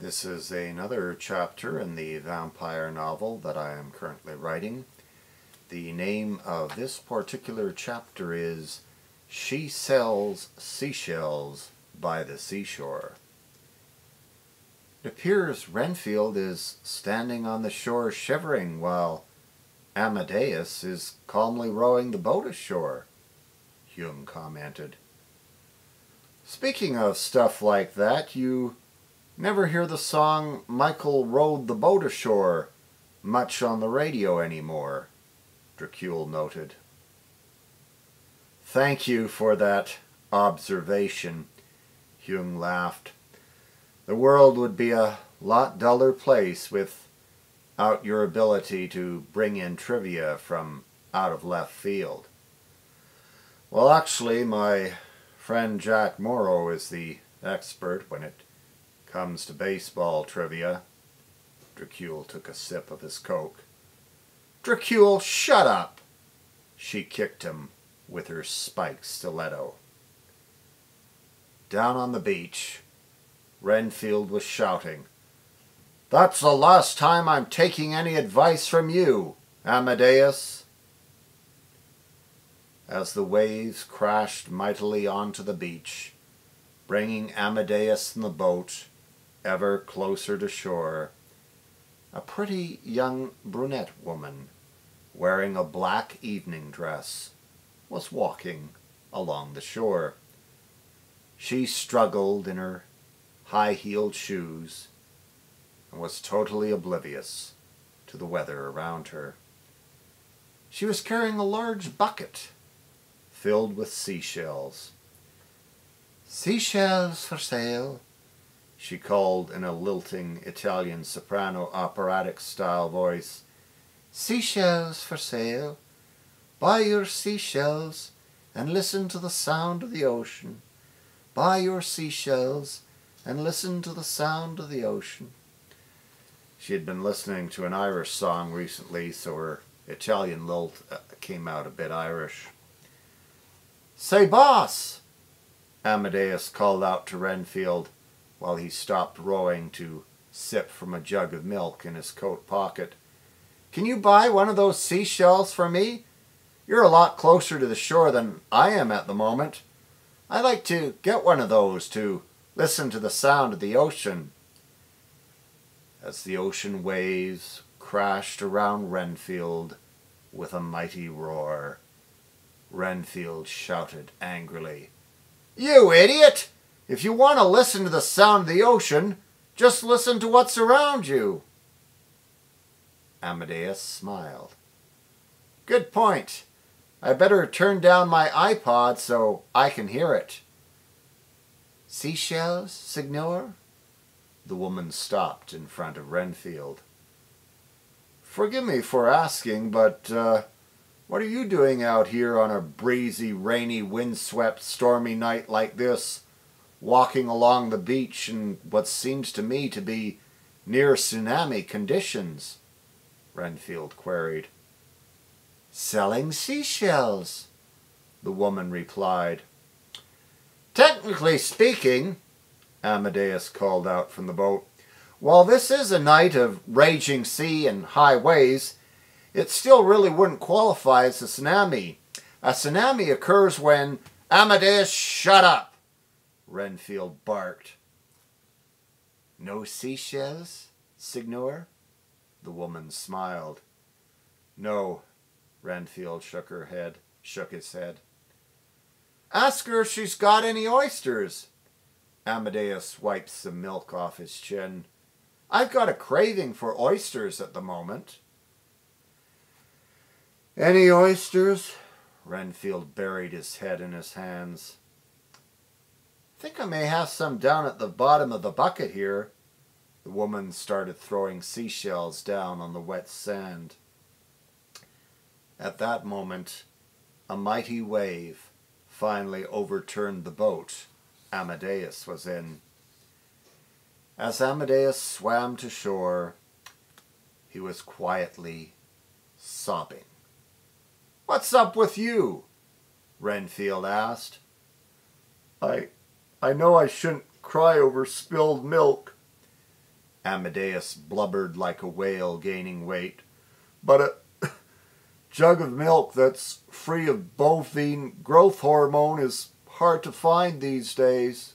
This is another chapter in the vampire novel that I am currently writing. The name of this particular chapter is She Sells Seashells by the Seashore. It appears Renfield is standing on the shore shivering while Amadeus is calmly rowing the boat ashore, Hume commented. Speaking of stuff like that, you never hear the song Michael Rowed the Boat Ashore much on the radio anymore, Dracul noted. Thank you for that observation, Hume laughed. The world would be a lot duller place without your ability to bring in trivia from out of left field. Well, actually, my friend Jack Morrow is the expert when it comes to baseball trivia. Dracul took a sip of his Coke. Dracul, shut up! She kicked him with her spiked stiletto. Down on the beach, Renfield was shouting, "That's the last time I'm taking any advice from you, Amadeus." As the waves crashed mightily onto the beach, bringing Amadeus and the boat ever closer to shore, a pretty young brunette woman, wearing a black evening dress, was walking along the shore. She struggled in her high-heeled shoes and was totally oblivious to the weather around her. She was carrying a large bucket filled with seashells. "Seashells for sale," she called in a lilting Italian soprano operatic-style voice. "Seashells for sale. Buy your seashells and listen to the sound of the ocean. Buy your seashells and listen to the sound of the ocean." She had been listening to an Irish song recently, so her Italian lilt came out a bit Irish. "Say, boss!" Amadeus called out to Renfield while he stopped rowing to sip from a jug of milk in his coat pocket. "Can you buy one of those seashells for me? You're a lot closer to the shore than I am at the moment. I'd like to get one of those to listen to the sound of the ocean." As the ocean waves crashed around Renfield with a mighty roar, Renfield shouted angrily, "You idiot! If you want to listen to the sound of the ocean, just listen to what's around you." Amadeus smiled. "Good point. I better turn down my iPod so I can hear it." "Seashells, signor?" The woman stopped in front of Renfield. "Forgive me for asking, but what are you doing out here on a breezy, rainy, windswept, stormy night like this, walking along the beach in what seems to me to be near tsunami conditions?" Renfield queried. "Selling seashells," the woman replied. "Technically speaking," Amadeus called out from the boat, "while this is a night of raging sea and high waves, it still really wouldn't qualify as a tsunami. A tsunami occurs when—" "Amadeus, shut up!" Renfield barked. "No seashells, signor?" The woman smiled. "No," Renfield shook his head. "Ask her if she's got any oysters." Amadeus wiped some milk off his chin. "I've got a craving for oysters at the moment." "Any oysters?" Renfield buried his head in his hands. "Think I may have some down at the bottom of the bucket here." The woman started throwing seashells down on the wet sand. At that moment, a mighty wave finally overturned the boat Amadeus was in. As Amadeus swam to shore, he was quietly sobbing. "What's up with you?" Renfield asked. I know I shouldn't cry over spilled milk," Amadeus blubbered like a whale gaining weight. "But a jug of milk that's free of bovine growth hormone is hard to find these days."